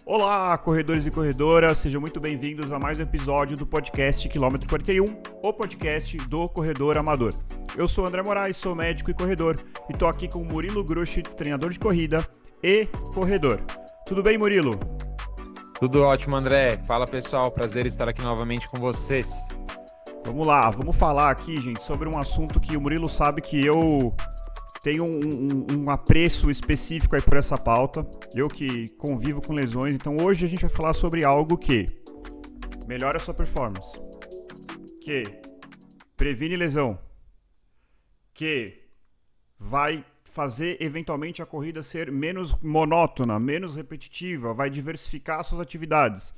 Olá, corredores e corredoras, sejam muito bem-vindos a mais um episódio do podcast Quilômetro 41, o podcast do corredor amador. Eu sou o André Moraes, sou médico e corredor, e estou aqui com o Murilo Gruschitz, treinador de corrida e corredor. Tudo bem, Murilo? Tudo ótimo, André. Fala, pessoal, prazer estar aqui novamente com vocês. Vamos lá, vamos falar aqui, gente, sobre um assunto que o Murilo sabe que eu tenho um apreço específico aí por essa pauta. Eu que convivo com lesões, então hoje a gente vai falar sobre algo que melhora a sua performance, que previne lesão, que vai fazer eventualmente a corrida ser menos monótona, menos repetitiva, vai diversificar suas atividades.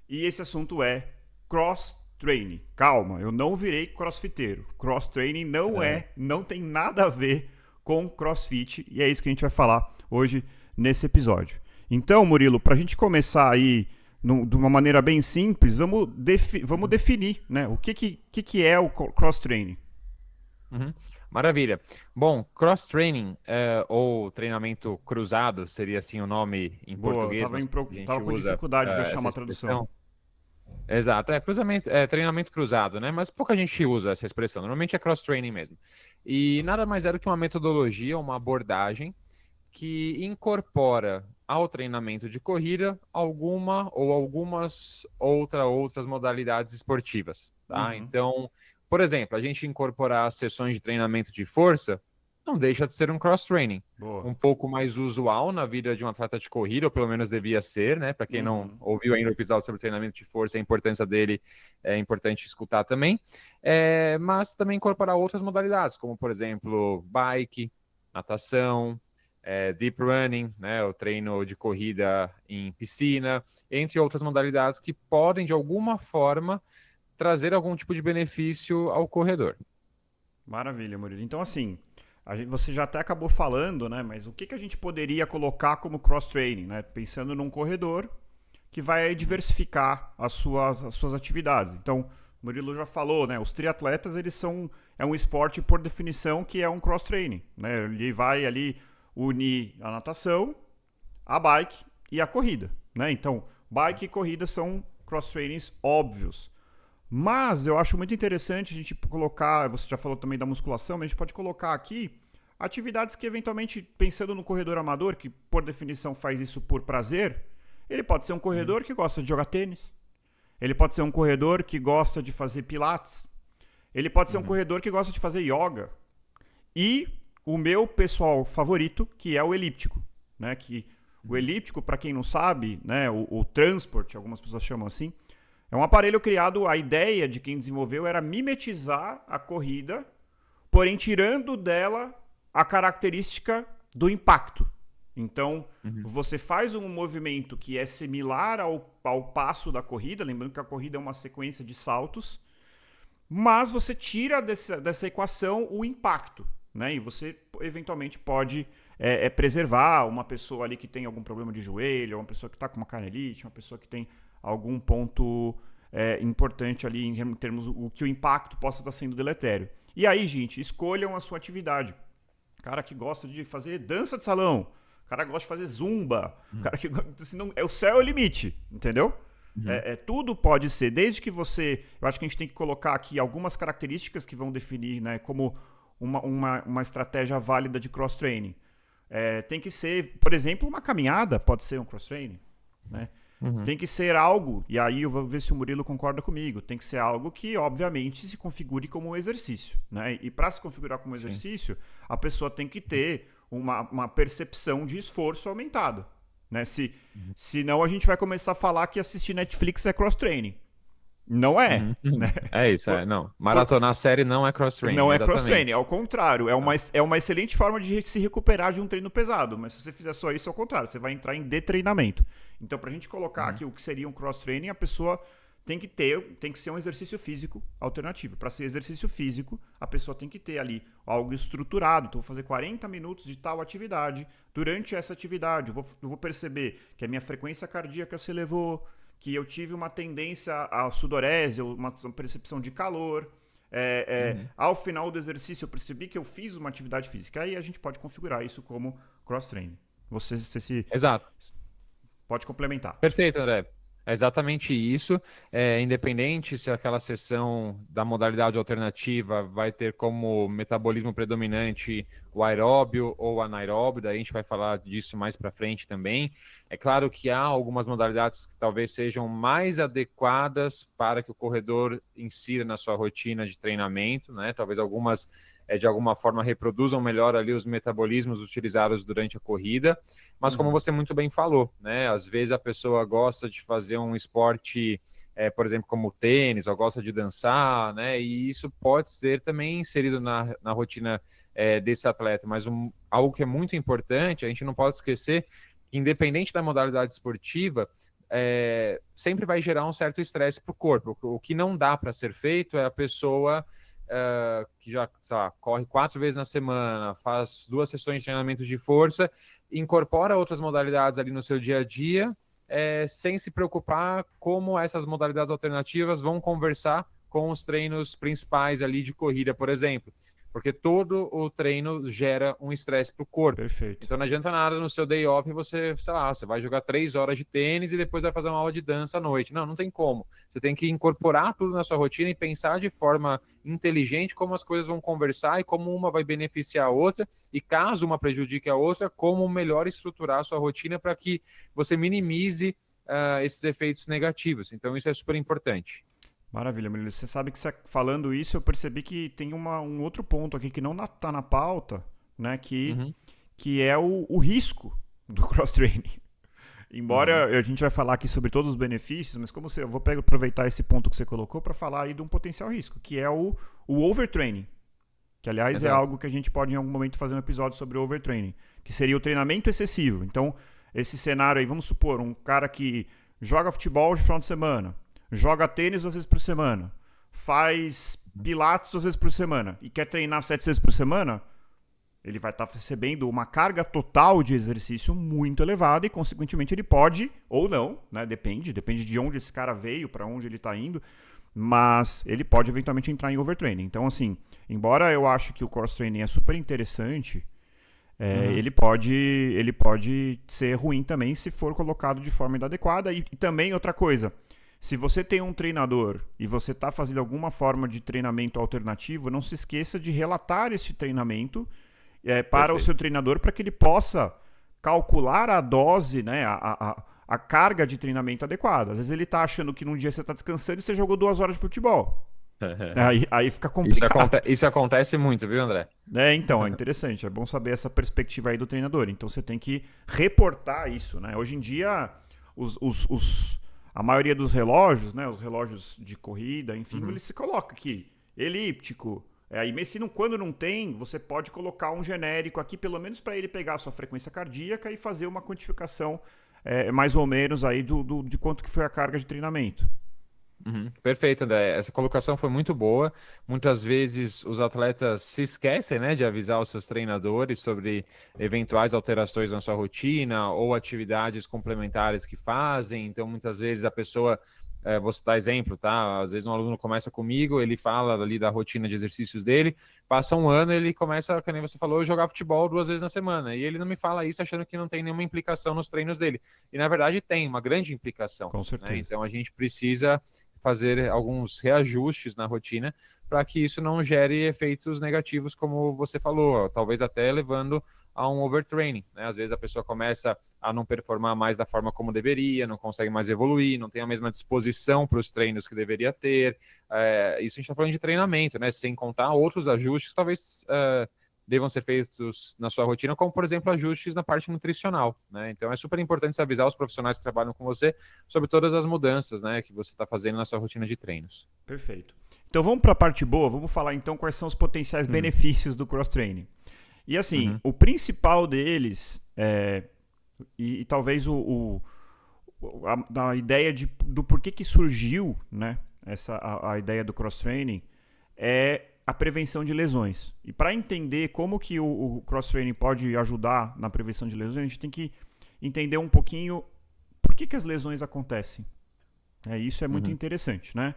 E esse assunto é cross-training. Calma, eu não virei crossfiteiro. Cross-training não tem nada a ver com crossfit, e é isso que a gente vai falar hoje nesse episódio. Então, Murilo, para a gente começar aí de uma maneira bem simples, vamos definir, né, o que é o cross-training. Maravilha. Bom, cross-training, ou treinamento cruzado, seria assim o nome em português. Tava com dificuldade de achar uma tradução. Exato, treinamento cruzado, né? Mas pouca gente usa essa expressão, normalmente é cross-training mesmo. E nada mais é do que uma metodologia, uma abordagem que incorpora ao treinamento de corrida alguma ou algumas outras modalidades esportivas, tá? Então, por exemplo, a gente incorporar as sessões de treinamento de força não deixa de ser um cross-training. Um pouco mais usual na vida de um atleta de corrida, ou pelo menos devia ser, né? Para quem não ouviu ainda o episódio sobre treinamento de força, a importância dele é importante escutar também. Mas também incorporar outras modalidades, como, por exemplo, bike, natação, deep running, né? O treino de corrida em piscina, entre outras modalidades que podem, de alguma forma, trazer algum tipo de benefício ao corredor. Maravilha, Murilo. Então, assim, você já até acabou falando, né? Mas o que a gente poderia colocar como cross-training, né? Pensando num corredor que vai diversificar as suas atividades. Então, o Murilo já falou, né? Os triatletas, é um esporte, por definição, que é um cross-training, né? Ele vai ali unir a natação, a bike e a corrida, né? Então, bike e corrida são cross-trainings óbvios. Mas eu acho muito interessante a gente colocar, você já falou também da musculação, mas a gente pode colocar aqui atividades que eventualmente, pensando no corredor amador, que por definição faz isso por prazer, ele pode ser um corredor que gosta de jogar tênis, ele pode ser um corredor que gosta de fazer pilates, ele pode ser um corredor que gosta de fazer yoga, e o meu pessoal favorito, que é o elíptico, né? Que o elíptico, para quem não sabe, né, o transport, algumas pessoas chamam assim, é um aparelho criado, a ideia de quem desenvolveu era mimetizar a corrida, porém tirando dela a característica do impacto. Então, você faz um movimento que é similar ao passo da corrida, lembrando que a corrida é uma sequência de saltos, mas você tira dessa equação o impacto, né? E você eventualmente pode preservar uma pessoa ali que tem algum problema de joelho, uma pessoa que está com uma canelite, uma pessoa que tem algum ponto importante ali em termos o que o impacto possa estar sendo deletério. E aí, gente, escolham a sua atividade. Cara que gosta de fazer dança de salão, cara que gosta de fazer zumba, cara que o céu é o limite, entendeu? Tudo pode ser, desde que você... Eu acho que a gente tem que colocar aqui algumas características que vão definir, né, como uma estratégia válida de cross-training. Tem que ser, por exemplo, uma caminhada pode ser um cross-training, né? Tem que ser algo, e aí eu vou ver se o Murilo concorda comigo, tem que ser algo que, obviamente, se configure como um exercício, né? E para se configurar como exercício, a pessoa tem que ter uma percepção de esforço aumentada, né? Senão a gente vai começar a falar que assistir Netflix é cross-training. Não é. Né? É isso, não. Maratonar a série não é cross-training. Não é cross-training, ao contrário. É uma excelente forma de se recuperar de um treino pesado. Mas se você fizer só isso, ao contrário, você vai entrar em detreinamento. Então, pra gente colocar aqui o que seria um cross-training, a pessoa tem que ser um exercício físico alternativo. Para ser exercício físico, a pessoa tem que ter ali algo estruturado. Então, vou fazer 40 minutos de tal atividade. Durante essa atividade, eu vou perceber que a minha frequência cardíaca se elevou, que eu tive uma tendência à sudorese, uma percepção de calor. Ao final do exercício, eu percebi que eu fiz uma atividade física. Aí a gente pode configurar isso como cross-training. Você se... Exato. Pode complementar. Perfeito, André. É exatamente isso. Independente se aquela sessão da modalidade alternativa vai ter como metabolismo predominante o aeróbio ou o anaeróbio, daí a gente vai falar disso mais para frente também. É claro que há algumas modalidades que talvez sejam mais adequadas para que o corredor insira na sua rotina de treinamento, né? Talvez algumas de alguma forma reproduzam melhor ali os metabolismos utilizados durante a corrida, mas como você muito bem falou, né, às vezes a pessoa gosta de fazer um esporte, por exemplo, como o tênis, ou gosta de dançar, né, e isso pode ser também inserido na rotina desse atleta, mas algo que é muito importante, a gente não pode esquecer, que independente da modalidade esportiva, sempre vai gerar um certo estresse para o corpo. O que não dá para ser feito é a pessoa que já corre 4 vezes na semana, faz 2 sessões de treinamento de força, incorpora outras modalidades ali no seu dia a dia, sem se preocupar como essas modalidades alternativas vão conversar com os treinos principais ali de corrida, por exemplo. Porque todo o treino gera um estresse para o corpo. Perfeito. Então não adianta nada no seu day off você, sei lá, você vai jogar 3 horas de tênis e depois vai fazer uma aula de dança à noite. Não tem como. Você tem que incorporar tudo na sua rotina e pensar de forma inteligente como as coisas vão conversar e como uma vai beneficiar a outra. E caso uma prejudique a outra, como melhor estruturar a sua rotina para que você minimize esses efeitos negativos. Então isso é super importante. Maravilha, Murilo. Você sabe que falando isso, eu percebi que tem um outro ponto aqui que não está na pauta, né? Que é o risco do cross-training. Embora a gente vai falar aqui sobre todos os benefícios, mas eu vou aproveitar esse ponto que você colocou para falar aí de um potencial risco, que é o overtraining. Que, aliás, Exato. é algo que a gente pode em algum momento fazer um episódio sobre overtraining, que seria o treinamento excessivo. Então, esse cenário aí, vamos supor, um cara que joga futebol de final de semana, joga tênis 2 vezes por semana, faz pilates 2 vezes por semana e quer treinar 7 vezes por semana, ele vai estar recebendo uma carga total de exercício muito elevada e, consequentemente, ele pode, ou não, né? Depende de onde esse cara veio, para onde ele está indo, mas ele pode eventualmente entrar em overtraining. Então, assim, embora eu ache que o cross-training é super interessante, ele pode ser ruim também se for colocado de forma inadequada. E também outra coisa, se você tem um treinador e você está fazendo alguma forma de treinamento alternativo, não se esqueça de relatar esse treinamento para o seu treinador, para que ele possa calcular a dose, né, a carga de treinamento adequada. Às vezes ele está achando que num dia você está descansando e você jogou 2 horas de futebol. Aí fica complicado. Isso acontece muito, viu, André? Então, é interessante. É bom saber essa perspectiva aí do treinador. Então você tem que reportar isso, né? Hoje em dia, a maioria dos relógios, né, os relógios de corrida, enfim, ele se coloca aqui, elíptico. Quando não tem, você pode colocar um genérico aqui, pelo menos para ele pegar a sua frequência cardíaca e fazer uma quantificação mais ou menos aí de quanto que foi a carga de treinamento. Perfeito, André. Essa colocação foi muito boa. Muitas vezes os atletas se esquecem, né, de avisar os seus treinadores sobre eventuais alterações na sua rotina ou atividades complementares que fazem. Então, muitas vezes a pessoa, vou citar exemplo, tá? Às vezes um aluno começa comigo, ele fala ali da rotina de exercícios dele, passa um ano, ele começa, como você falou, jogar futebol 2 vezes na semana. E ele não me fala isso achando que não tem nenhuma implicação nos treinos dele. E na verdade tem uma grande implicação. Com certeza. Né? Então a gente precisa fazer alguns reajustes na rotina para que isso não gere efeitos negativos, como você falou, talvez até levando a um overtraining, né? Às vezes a pessoa começa a não performar mais da forma como deveria, não consegue mais evoluir, não tem a mesma disposição para os treinos que deveria ter. Isso a gente está falando de treinamento, né? Sem contar outros ajustes, talvez devam ser feitos na sua rotina, como, por exemplo, ajustes na parte nutricional, né? Então, é super importante você avisar os profissionais que trabalham com você sobre todas as mudanças, né, que você está fazendo na sua rotina de treinos. Perfeito. Então, vamos para a parte boa. Vamos falar, então, quais são os potenciais benefícios do cross-training. E, assim, o principal deles e talvez a ideia do porquê que surgiu, né, a ideia do cross-training é a prevenção de lesões. E para entender como que o cross-training pode ajudar na prevenção de lesões, a gente tem que entender um pouquinho por que as lesões acontecem. Isso é muito interessante, né?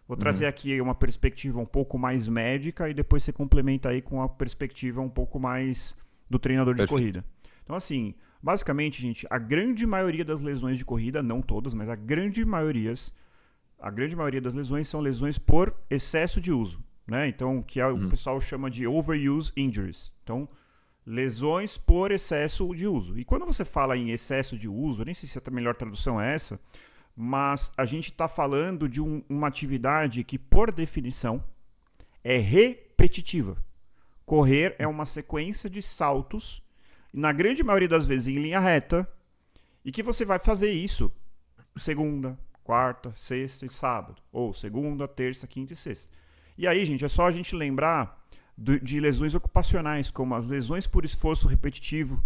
Vou trazer aqui uma perspectiva um pouco mais médica e depois você complementa aí com a perspectiva um pouco mais do treinador de corrida. Então, assim, basicamente, gente, a grande maioria das lesões de corrida, não todas, mas a grande maioria das lesões são lesões por excesso de uso, né? Então, que o pessoal chama de overuse injuries. Então, lesões por excesso de uso. E quando você fala em excesso de uso, eu nem sei se a melhor tradução é essa, mas a gente está falando de uma atividade que, por definição, é repetitiva. Correr é uma sequência de saltos, na grande maioria das vezes em linha reta, e que você vai fazer isso segunda, quarta, sexta e sábado. Ou segunda, terça, quinta e sexta. E aí, gente, é só a gente lembrar de lesões ocupacionais, como as lesões por esforço repetitivo,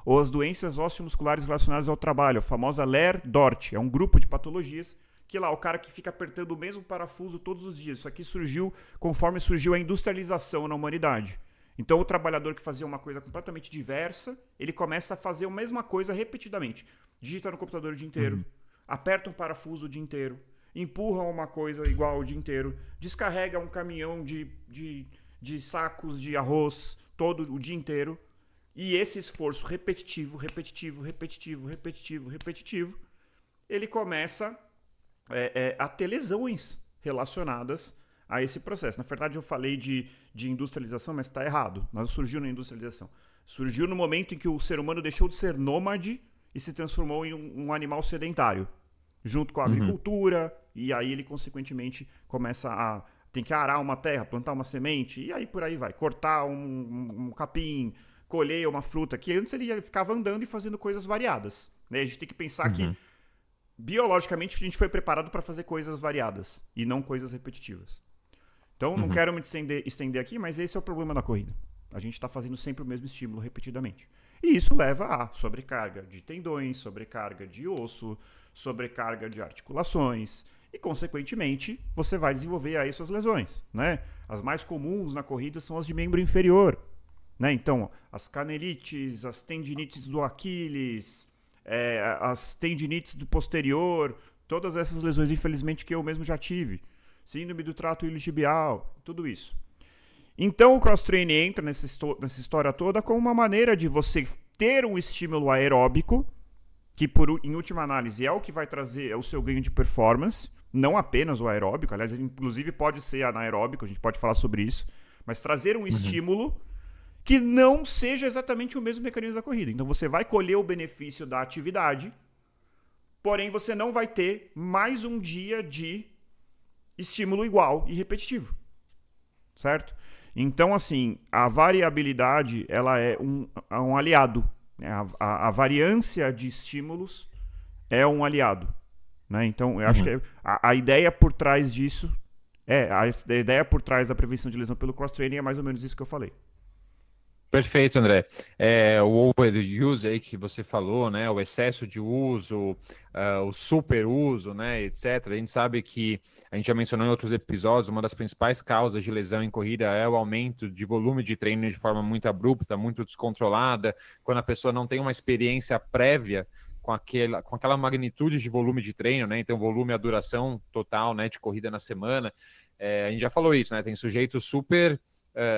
ou as doenças osteomusculares relacionadas ao trabalho, a famosa LER-DORT. É um grupo de patologias que lá, o cara que fica apertando o mesmo parafuso todos os dias. Isso aqui surgiu conforme surgiu a industrialização na humanidade. Então, o trabalhador que fazia uma coisa completamente diversa, ele começa a fazer a mesma coisa repetidamente. Digita no computador o dia inteiro, aperta um parafuso o dia inteiro, empurra uma coisa igual o dia inteiro, descarrega um caminhão de sacos de arroz todo o dia inteiro. E esse esforço repetitivo, ele começa a ter lesões relacionadas a esse processo. Na verdade, eu falei de industrialização, mas está errado. Não surgiu na industrialização. Surgiu no momento em que o ser humano deixou de ser nômade e se transformou em um animal sedentário, junto com a agricultura, e aí ele, consequentemente, começa tem que arar uma terra, plantar uma semente, e aí por aí vai. Cortar um capim, colher uma fruta, que antes ele ficava andando e fazendo coisas variadas. Né? A gente tem que pensar que, biologicamente, a gente foi preparado para fazer coisas variadas, e não coisas repetitivas. Então, não quero me estender aqui, mas esse é o problema da corrida. A gente está fazendo sempre o mesmo estímulo repetidamente. E isso leva a sobrecarga de tendões, sobrecarga de osso, sobrecarga de articulações. E, consequentemente, você vai desenvolver aí suas lesões. Né? As mais comuns na corrida são as de membro inferior. Né? Então, as canelites, as tendinites do Aquiles, as tendinites do posterior, todas essas lesões, infelizmente, que eu mesmo já tive. Síndrome do trato iliotibial, tudo isso. Então o cross-training entra nessa história toda como uma maneira de você ter um estímulo aeróbico, que em última análise é o que vai trazer o seu ganho de performance, não apenas o aeróbico, aliás, ele inclusive pode ser anaeróbico, a gente pode falar sobre isso, mas trazer um estímulo que não seja exatamente o mesmo mecanismo da corrida. Então você vai colher o benefício da atividade, porém você não vai ter mais um dia de estímulo igual e repetitivo, certo? Então, assim, a variabilidade ela é um aliado. Né? A variância de estímulos é um aliado. Né? Então, eu acho que a ideia por trás disso, a ideia por trás da prevenção de lesão pelo cross-training é mais ou menos isso que eu falei. Perfeito, André. O overuse aí que você falou, né? O excesso de uso, o super uso, né? Etc. A gente sabe que, a gente já mencionou em outros episódios, uma das principais causas de lesão em corrida é o aumento de volume de treino de forma muito abrupta, muito descontrolada, quando a pessoa não tem uma experiência prévia com aquela magnitude de volume de treino, né? Então, volume, a duração total, né? De corrida na semana. A gente já falou isso, né? Tem sujeitos super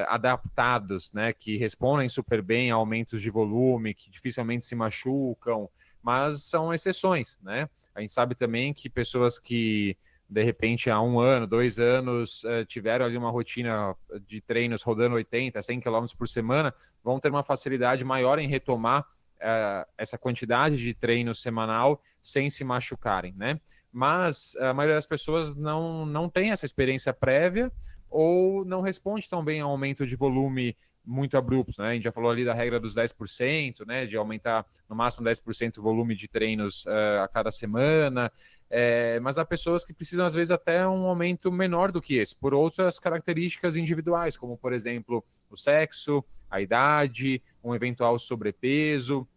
adaptados, né, que respondem super bem a aumentos de volume, que dificilmente se machucam, mas são exceções, né? A gente sabe também que pessoas que, de repente, há 1 ano, 2 anos, tiveram ali uma rotina de treinos rodando 80, 100 km por semana, vão ter uma facilidade maior em retomar essa quantidade de treino semanal sem se machucarem, né? Mas a maioria das pessoas não tem essa experiência prévia, ou não responde tão bem ao aumento de volume muito abrupto, né? A gente já falou ali da regra dos 10%, né? De aumentar no máximo 10% o volume de treinos a cada semana, mas há pessoas que precisam, às vezes, até um aumento menor do que esse, por outras características individuais, como, por exemplo, o sexo, a idade, um eventual sobrepeso,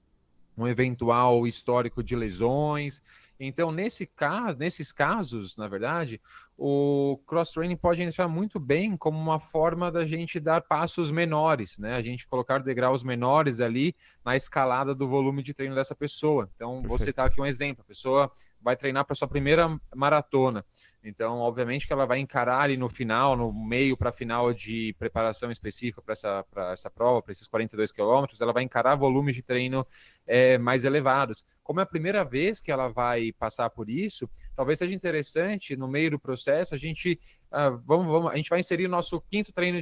um eventual histórico de lesões. Então, nesses casos, na verdade, o cross-training pode entrar muito bem como uma forma da gente dar passos menores, né? A gente colocar degraus menores ali na escalada do volume de treino dessa pessoa. Então, vou citar aqui um exemplo. A pessoa vai treinar para sua primeira maratona. Então, obviamente que ela vai encarar ali no final, no meio para final de preparação específica para essa prova, para esses 42 quilômetros, ela vai encarar volumes de treino mais elevados. Como é a primeira vez que ela vai passar por isso, talvez seja interessante, no meio do processo, a gente, a gente vai inserir o nosso quinto treino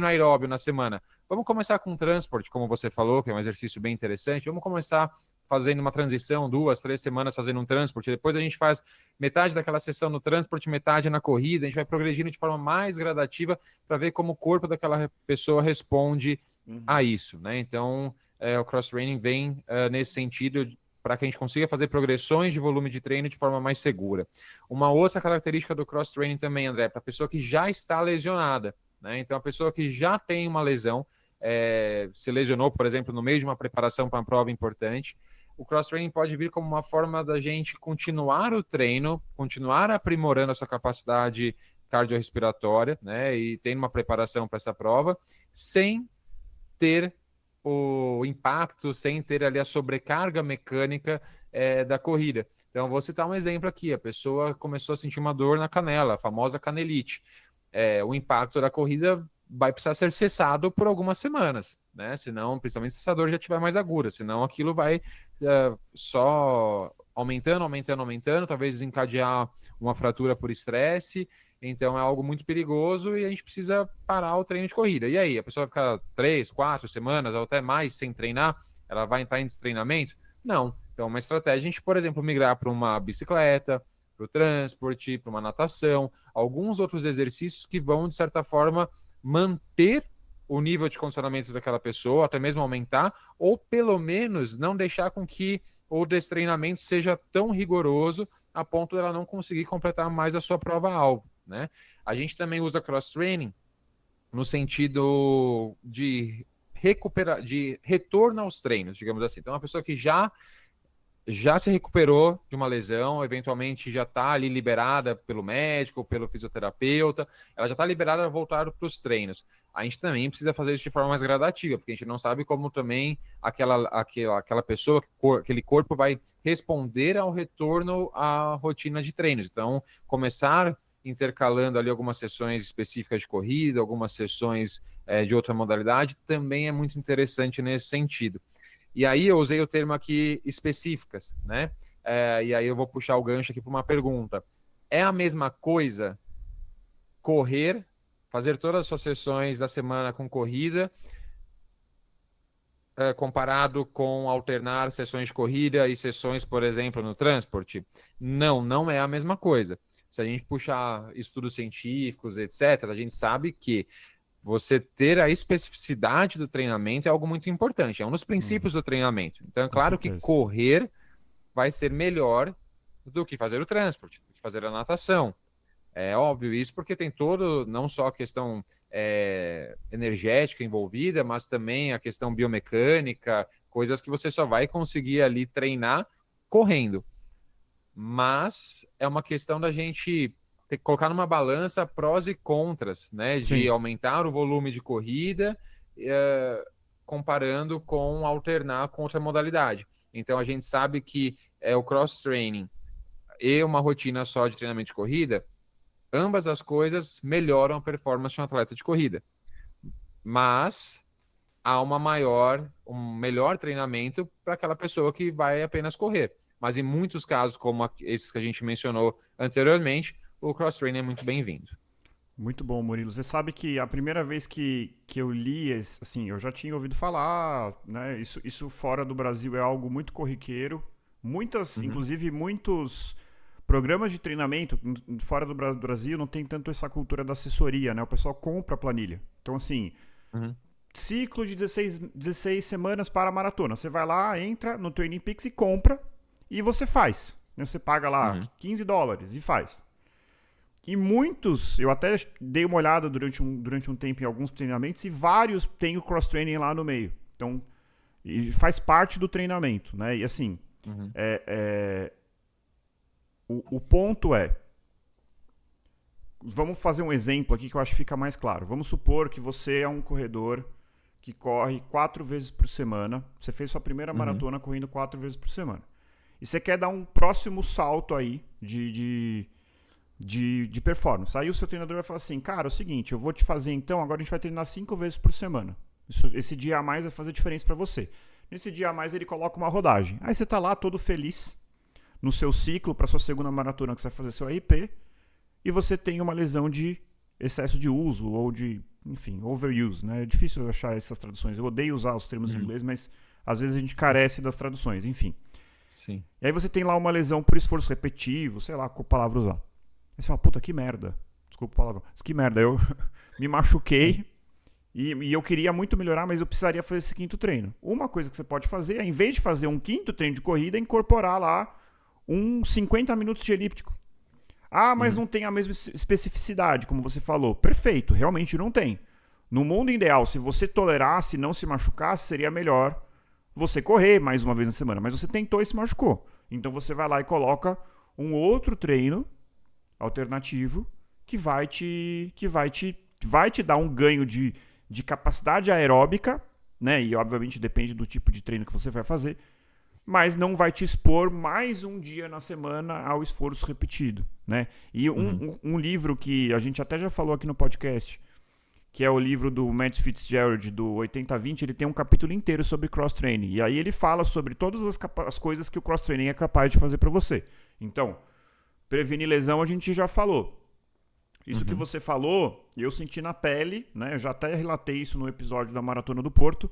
aeróbio na semana. Vamos começar com transport, como você falou, que é um exercício bem interessante. Vamos começar fazendo uma transição, 2, 3 semanas fazendo um transport. Depois a gente faz metade daquela sessão no transport, metade na corrida. A gente vai progredindo de forma mais gradativa para ver como o corpo daquela pessoa responde a isso, né? Então, o cross-training vem nesse sentido para que a gente consiga fazer progressões de volume de treino de forma mais segura. Uma outra característica do cross-training também, André, para a pessoa que já está lesionada, né? Então, a pessoa que já tem uma lesão, se lesionou, por exemplo, no meio de uma preparação para uma prova importante, o cross-training pode vir como uma forma da gente continuar o treino, continuar aprimorando a sua capacidade cardiorrespiratória, né? E tendo uma preparação para essa prova, sem ter o impacto, sem ter ali a sobrecarga mecânica da corrida. Então, vou citar um exemplo aqui. A pessoa começou a sentir uma dor na canela, a famosa canelite. O impacto da corrida vai precisar ser cessado por algumas semanas, né? Senão, principalmente se essa dor já estiver mais aguda, senão aquilo vai só aumentando, talvez desencadear uma fratura por estresse. Então é algo muito perigoso e a gente precisa parar o treino de corrida. E aí, a pessoa vai ficar 3, 4 semanas ou até mais sem treinar, ela vai entrar em destreinamento? Não. Então, uma estratégia, a gente, por exemplo, migrar para uma bicicleta, para o transporte, para uma natação, alguns outros exercícios que vão, de certa forma, manter o nível de condicionamento daquela pessoa, até mesmo aumentar, ou pelo menos não deixar com que o destreinamento seja tão rigoroso a ponto dela não conseguir completar mais a sua prova-alvo, né? A gente também usa cross-training no sentido de retorno aos treinos, digamos assim. Então, uma pessoa que já se recuperou de uma lesão, eventualmente já está ali liberada pelo médico, pelo fisioterapeuta, ela já está liberada a voltar para os treinos. A gente também precisa fazer isso de forma mais gradativa, porque a gente não sabe como também aquela pessoa, aquele corpo vai responder ao retorno à rotina de treinos. Então, começar intercalando ali algumas sessões específicas de corrida, algumas sessões de outra modalidade, também é muito interessante nesse sentido. E aí eu usei o termo aqui específicas, né? E aí eu vou puxar o gancho aqui para uma pergunta. É a mesma coisa correr, fazer todas as suas sessões da semana com corrida, comparado com alternar sessões de corrida e sessões, por exemplo, no transporte? Não é a mesma coisa. Se a gente puxar estudos científicos, etc., a gente sabe que você ter a especificidade do treinamento é algo muito importante, é um dos princípios do treinamento. Então, é claro que correr vai ser melhor do que fazer o transporte, do que fazer a natação. É óbvio isso, porque tem todo, não só a questão energética envolvida, mas também a questão biomecânica, coisas que você só vai conseguir ali treinar correndo. Mas é uma questão da gente ter que colocar numa balança prós e contras, né? De Sim. aumentar o volume de corrida, comparando com alternar com outra modalidade. Então, a gente sabe que o cross-training e uma rotina só de treinamento de corrida, ambas as coisas melhoram a performance de um atleta de corrida. Mas há um melhor treinamento para aquela pessoa que vai apenas correr. Mas em muitos casos, como esses que a gente mencionou anteriormente, o cross-training é muito bem-vindo. Muito bom, Murilo. Você sabe que a primeira vez que eu li, assim, eu já tinha ouvido falar, né? Isso fora do Brasil é algo muito corriqueiro. Inclusive, muitos programas de treinamento fora do Brasil não tem tanto essa cultura da assessoria, né? O pessoal compra a planilha. Então, assim, ciclo de 16 semanas para a maratona. Você vai lá, entra no Training Peaks e compra e você faz. Você paga lá $15 e faz. E muitos, eu até dei uma olhada durante um tempo em alguns treinamentos e vários têm o cross-training lá no meio. Então, faz parte do treinamento, né? E assim, o ponto é, vamos fazer um exemplo aqui que eu acho que fica mais claro. Vamos supor que você é um corredor que corre 4 vezes por semana. Você fez sua primeira maratona correndo 4 vezes por semana. E você quer dar um próximo salto aí de performance. Aí o seu treinador vai falar assim, cara, é o seguinte, eu vou te fazer então, agora a gente vai treinar 5 vezes por semana. Esse dia a mais vai fazer diferença para você. Nesse dia a mais ele coloca uma rodagem. Aí você tá lá todo feliz no seu ciclo para sua segunda maratona que você vai fazer seu RP e você tem uma lesão de excesso de uso ou de, enfim, overuse, né? É difícil achar essas traduções. Eu odeio usar os termos em inglês, mas às vezes a gente carece das traduções, enfim. Sim. E aí você tem lá uma lesão por esforço repetitivo, sei lá qual palavra usar. Aí você fala, puta, que merda. Desculpa a palavra. Mas que merda, eu me machuquei e eu queria muito melhorar, mas eu precisaria fazer esse quinto treino. Uma coisa que você pode fazer é, em vez de fazer um quinto treino de corrida, incorporar lá uns 50 minutos de elíptico. Ah, mas não tem a mesma especificidade, como você falou. Perfeito, realmente não tem. No mundo ideal, se você tolerasse e não se machucasse, seria melhor você correr mais uma vez na semana. Mas você tentou e se machucou. Então você vai lá e coloca um outro treino alternativo que vai te dar um ganho de capacidade aeróbica, né? E obviamente depende do tipo de treino que você vai fazer, mas não vai te expor mais um dia na semana ao esforço repetido, né? E um livro que a gente até já falou aqui no podcast, que é o livro do Matt Fitzgerald, do 80-20, ele tem um capítulo inteiro sobre cross-training. E aí ele fala sobre todas as coisas que o cross-training é capaz de fazer para você. Então, prevenir lesão a gente já falou. Isso que você falou, eu senti na pele, né? Eu já até relatei isso no episódio da Maratona do Porto,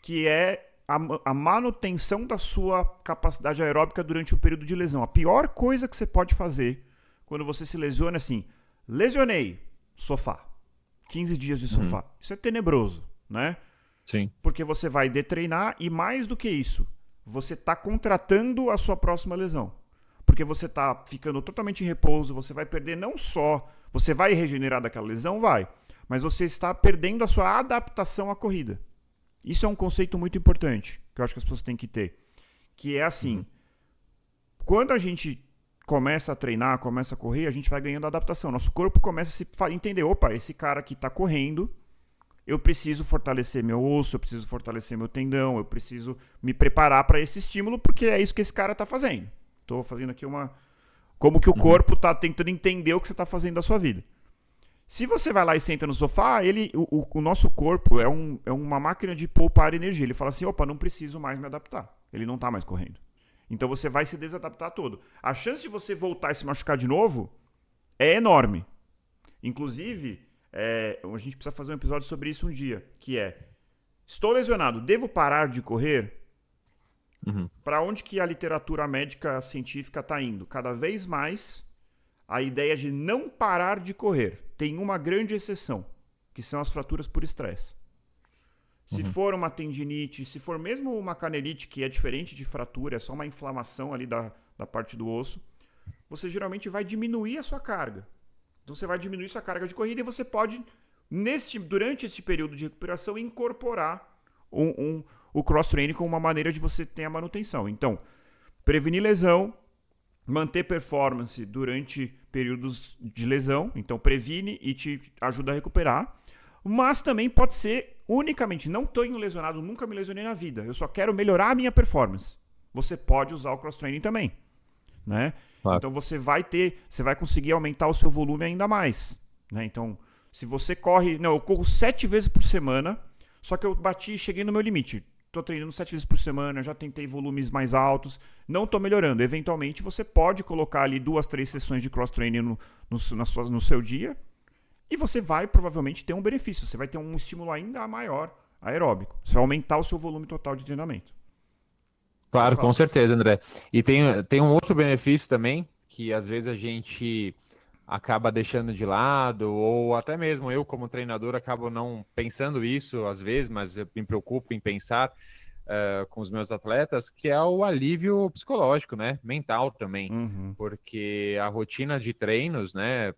que é a manutenção da sua capacidade aeróbica durante o período de lesão. A pior coisa que você pode fazer quando você se lesiona é assim, lesionei, sofá. 15 dias de sofá. Isso é tenebroso, né? Sim. Porque você vai detreinar e mais do que isso, você está contratando a sua próxima lesão. Porque você está ficando totalmente em repouso, você vai perder não só... Você vai regenerar daquela lesão? Vai. Mas você está perdendo a sua adaptação à corrida. Isso é um conceito muito importante, que eu acho que as pessoas têm que ter. Que é assim, quando a gente começa a treinar, começa a correr, a gente vai ganhando adaptação. Nosso corpo começa a se entender, opa, esse cara que está correndo, eu preciso fortalecer meu osso, eu preciso fortalecer meu tendão, eu preciso me preparar para esse estímulo, porque é isso que esse cara está fazendo. Estou fazendo aqui como que o corpo está tentando entender o que você está fazendo da sua vida. Se você vai lá e senta no sofá, o nosso corpo é uma máquina de poupar energia. Ele fala assim, opa, não preciso mais me adaptar. Ele não está mais correndo. Então você vai se desadaptar todo. A chance de você voltar e se machucar de novo é enorme. Inclusive, a gente precisa fazer um episódio sobre isso um dia, que é, estou lesionado, devo parar de correr? Para onde que a literatura médica científica está indo? Cada vez mais a ideia de não parar de correr. Tem uma grande exceção, que são as fraturas por estresse. Se for uma tendinite, se for mesmo uma canelite, que é diferente de fratura, é só uma inflamação ali da parte do osso, você geralmente vai diminuir a sua carga. Então você vai diminuir sua carga de corrida e você pode, durante esse período de recuperação, incorporar o cross-training como uma maneira de você ter a manutenção. Então, prevenir lesão, manter performance durante períodos de lesão, então previne e te ajuda a recuperar, mas também pode ser unicamente, não estou lesionado, nunca me lesionei na vida, eu só quero melhorar a minha performance. Você pode usar o cross-training também, né? Claro. Então você vai conseguir aumentar o seu volume ainda mais, né? Então, se você corre, eu corro 7 vezes por semana, só que eu cheguei no meu limite. Estou treinando 7 vezes por semana, já tentei volumes mais altos, não estou melhorando. Eventualmente, você pode colocar ali 2, 3 sessões de cross-training no seu dia e você vai provavelmente ter um benefício. Você vai ter um estímulo ainda maior aeróbico. Você vai aumentar o seu volume total de treinamento. Claro, com certeza, André. E tem um outro benefício também, que às vezes a gente acaba deixando de lado, ou até mesmo eu, como treinador, acabo não pensando isso às vezes, mas eu me preocupo em pensar com os meus atletas, que é o alívio psicológico, né? Mental também. Porque a rotina de treinos, né?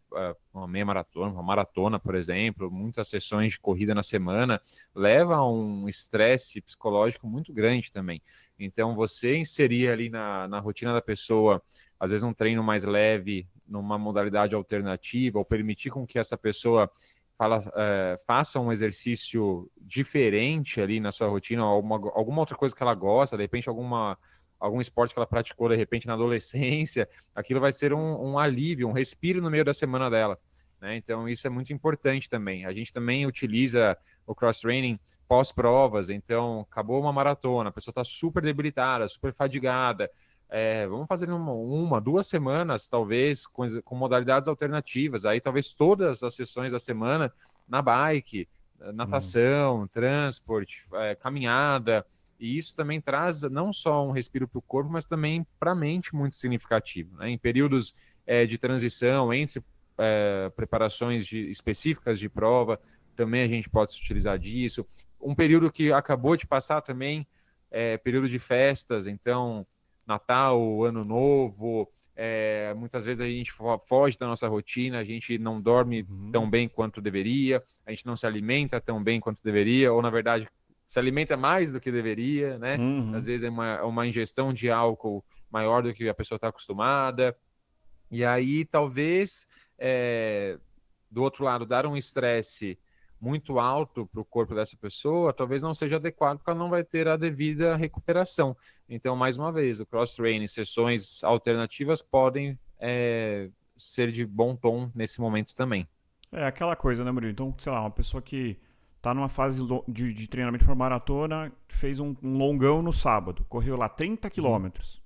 Uma meia maratona, uma maratona, por exemplo, muitas sessões de corrida na semana, leva a um estresse psicológico muito grande também. Então, você inserir ali na rotina da pessoa às vezes um treino mais leve numa modalidade alternativa, ou permitir com que essa pessoa faça um exercício diferente ali na sua rotina, alguma outra coisa que ela gosta, de repente algum esporte que ela praticou de repente na adolescência, aquilo vai ser um alívio, um respiro no meio da semana dela. Né? Então isso é muito importante também. A gente também utiliza o cross-training pós-provas, então acabou uma maratona, a pessoa está super debilitada, super fadigada, vamos fazer uma, 2 semanas, talvez, com modalidades alternativas, aí talvez todas as sessões da semana na bike, natação, transporte, caminhada, e isso também traz não só um respiro para o corpo, mas também para a mente muito significativo. Né? Em períodos de transição entre preparações específicas de prova, também a gente pode se utilizar disso. Um período que acabou de passar também, período de festas, então Natal, Ano Novo, muitas vezes a gente foge da nossa rotina, a gente não dorme tão bem quanto deveria, a gente não se alimenta tão bem quanto deveria, ou na verdade se alimenta mais do que deveria, né? Às vezes é uma ingestão de álcool maior do que a pessoa está acostumada, e aí talvez do outro lado dar um estresse muito alto para o corpo dessa pessoa, talvez não seja adequado, porque ela não vai ter a devida recuperação. Então, mais uma vez, o cross-training, sessões alternativas podem ser de bom tom nesse momento também. É aquela coisa, né, Murilo? Então, sei lá, uma pessoa que tá numa fase de treinamento para maratona, fez um longão no sábado, correu lá 30 quilômetros.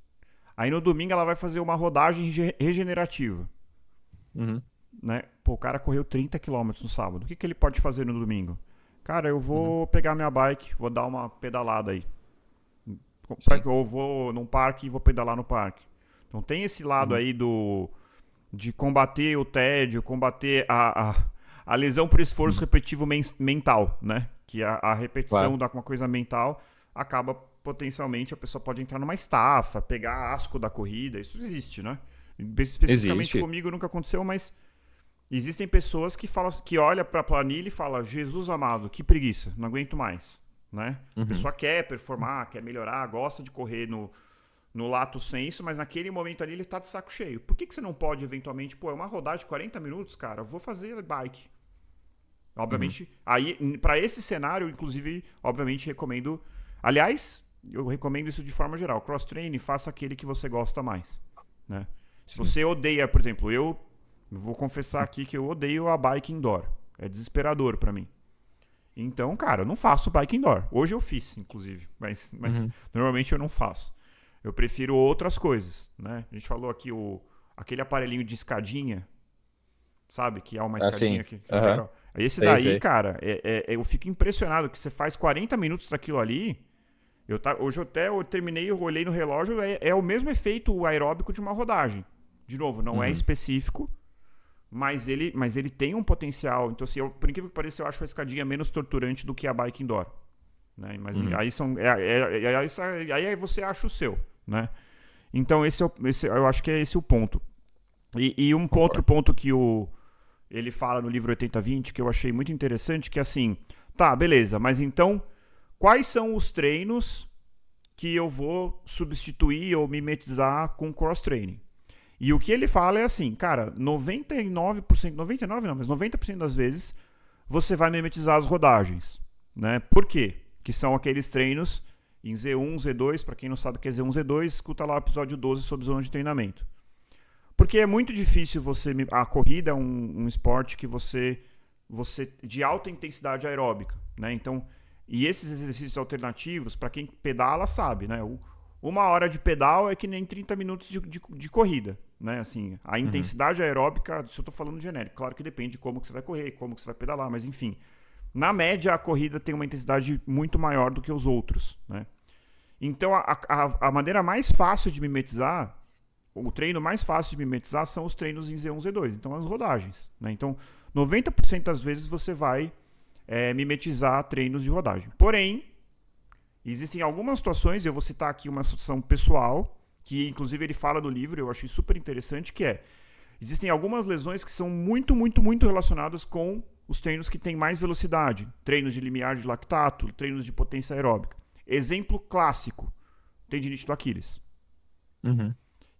Aí no domingo ela vai fazer uma rodagem regenerativa. Né? Pô, o cara correu 30 km no sábado. O que ele pode fazer no domingo? Cara, eu vou pegar minha bike, vou dar uma pedalada aí. Ou vou num parque e vou pedalar no parque. Então tem esse lado aí de combater o tédio, combater a lesão por esforço repetitivo mental, né? Que a repetição da uma coisa mental acaba potencialmente, a pessoa pode entrar numa estafa, pegar asco da corrida. Isso existe, né? Especificamente comigo nunca aconteceu, mas existem pessoas que falam, que olham para a planilha e falam: Jesus amado, que preguiça, não aguento mais, né? A pessoa quer performar, quer melhorar, gosta de correr no lato senso, mas naquele momento ali ele tá de saco cheio. Por que você não pode eventualmente, é uma rodagem de 40 minutos, cara, eu vou fazer bike. Obviamente, aí para esse cenário, inclusive, obviamente recomendo, aliás, eu recomendo isso de forma geral, cross-training, faça aquele que você gosta mais, né? Se você odeia, por exemplo, eu vou confessar aqui que eu odeio a bike indoor. É desesperador pra mim. Então, cara, eu não faço bike indoor. Hoje eu fiz, inclusive, mas normalmente eu não faço. Eu prefiro outras coisas, né? A gente falou aqui aquele aparelhinho de escadinha, sabe? Que é uma escadinha que é legal. Esse daí, cara, eu fico impressionado que você faz 40 minutos daquilo ali. Hoje eu terminei, eu olhei no relógio, é o mesmo efeito aeróbico de uma rodagem. De novo, não é específico, mas ele tem um potencial. Então, assim, por incrível que pareça, eu acho a escadinha menos torturante do que a bike indoor. Né? Mas aí você acha o seu. Né? Então, eu acho que é esse o ponto. E outro ponto que ele fala no livro 80-20, que eu achei muito interessante, que é assim, tá, beleza, mas então, quais são os treinos que eu vou substituir ou mimetizar com cross-training? E o que ele fala é assim, cara, 99%, 99% não, mas 90% das vezes você vai mimetizar as rodagens, né? Por quê? Que são aqueles treinos em Z1, Z2, para quem não sabe o que é Z1, Z2, escuta lá o episódio 12 sobre zona de treinamento. Porque é muito difícil a corrida é um esporte que você de alta intensidade aeróbica, né? Então, e esses exercícios alternativos, para quem pedala sabe, né? 1 hora de pedal é que nem 30 minutos de corrida, né? Assim, a intensidade aeróbica, se eu estou falando genérico, claro que depende de como que você vai correr, como que você vai pedalar, mas enfim. Na média, a corrida tem uma intensidade muito maior do que os outros, né? Então, a maneira mais fácil de mimetizar, o treino mais fácil de mimetizar são os treinos em Z1, Z2, então as rodagens, né? Então, 90% das vezes você vai mimetizar treinos de rodagem. Porém, existem algumas situações, eu vou citar aqui uma situação pessoal, que inclusive ele fala no livro, eu achei super interessante, que existem algumas lesões que são muito, muito, muito relacionadas com os treinos que têm mais velocidade, treinos de limiar de lactato, treinos de potência aeróbica. Exemplo clássico, tendinite do Aquiles.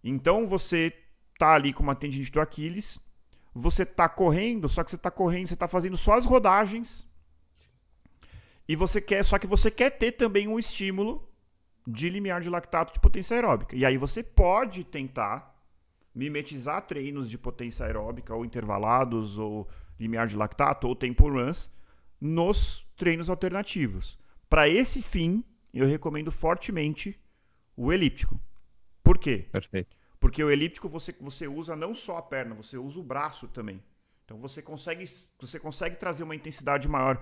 Então você tá ali com uma tendinite do Aquiles, você tá correndo, só que você tá correndo, você tá fazendo só as rodagens, e só que você quer ter também um estímulo de limiar de lactato de potência aeróbica. E aí você pode tentar mimetizar treinos de potência aeróbica, ou intervalados, ou limiar de lactato, ou tempo runs, nos treinos alternativos. Para esse fim, eu recomendo fortemente o elíptico. Por quê? Perfeito. Porque o elíptico você usa não só a perna, você usa o braço também. Então você consegue trazer uma intensidade maior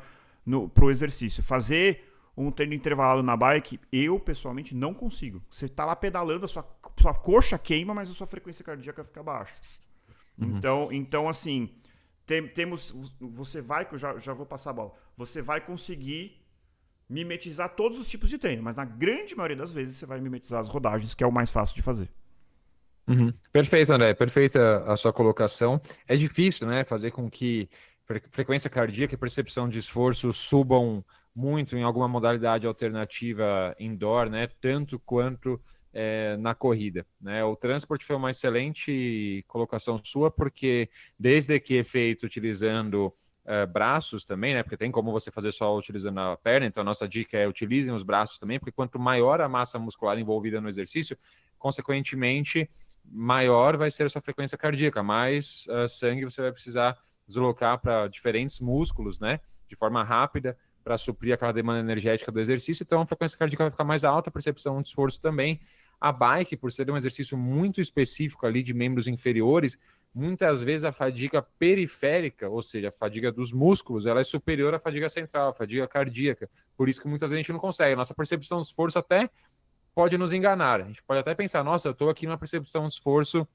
para o exercício. Fazer um treino intervalado na bike, eu pessoalmente não consigo. Você está lá pedalando, a sua coxa queima, mas a sua frequência cardíaca fica baixa. Uhum. Então assim, temos. Você vai, que eu já vou passar a bola. Você vai conseguir mimetizar todos os tipos de treino, mas na grande maioria das vezes você vai mimetizar as rodagens, que é o mais fácil de fazer. Uhum. Perfeito, André. Perfeita a sua colocação. É difícil, né, fazer com que frequência cardíaca e percepção de esforço subam muito em alguma modalidade alternativa indoor, né, tanto quanto na corrida, né? O transporte foi uma excelente colocação sua, porque desde que é feito utilizando braços também, né? Porque tem como você fazer só utilizando a perna, então a nossa dica é utilizem os braços também, porque quanto maior a massa muscular envolvida no exercício, consequentemente, maior vai ser a sua frequência cardíaca, mais sangue você vai precisar deslocar para diferentes músculos, né? De forma rápida, para suprir aquela demanda energética do exercício, então a frequência cardíaca vai ficar mais alta, a percepção de esforço também. A bike, por ser um exercício muito específico ali de membros inferiores, muitas vezes a fadiga periférica, ou seja, a fadiga dos músculos, ela é superior à fadiga central, à fadiga cardíaca. Por isso que muitas vezes a gente não consegue. A nossa percepção de esforço até pode nos enganar. A gente pode até pensar, nossa, eu estou aqui numa percepção de esforço,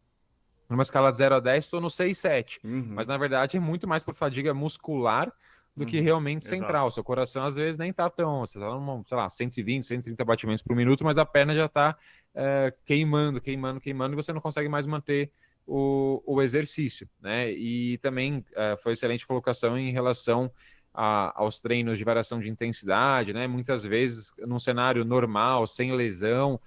numa escala de 0 a 10, estou no 6, 7. Mas, na verdade, é muito mais por fadiga muscular do que realmente central. Exato. Seu coração, às vezes, nem está tão... Você está, sei lá, 120, 130 batimentos por minuto, mas a perna já está queimando, e você não consegue mais manter o exercício, né? E também foi excelente colocação em relação aos treinos de variação de intensidade, né? Muitas vezes, num cenário normal, sem lesão,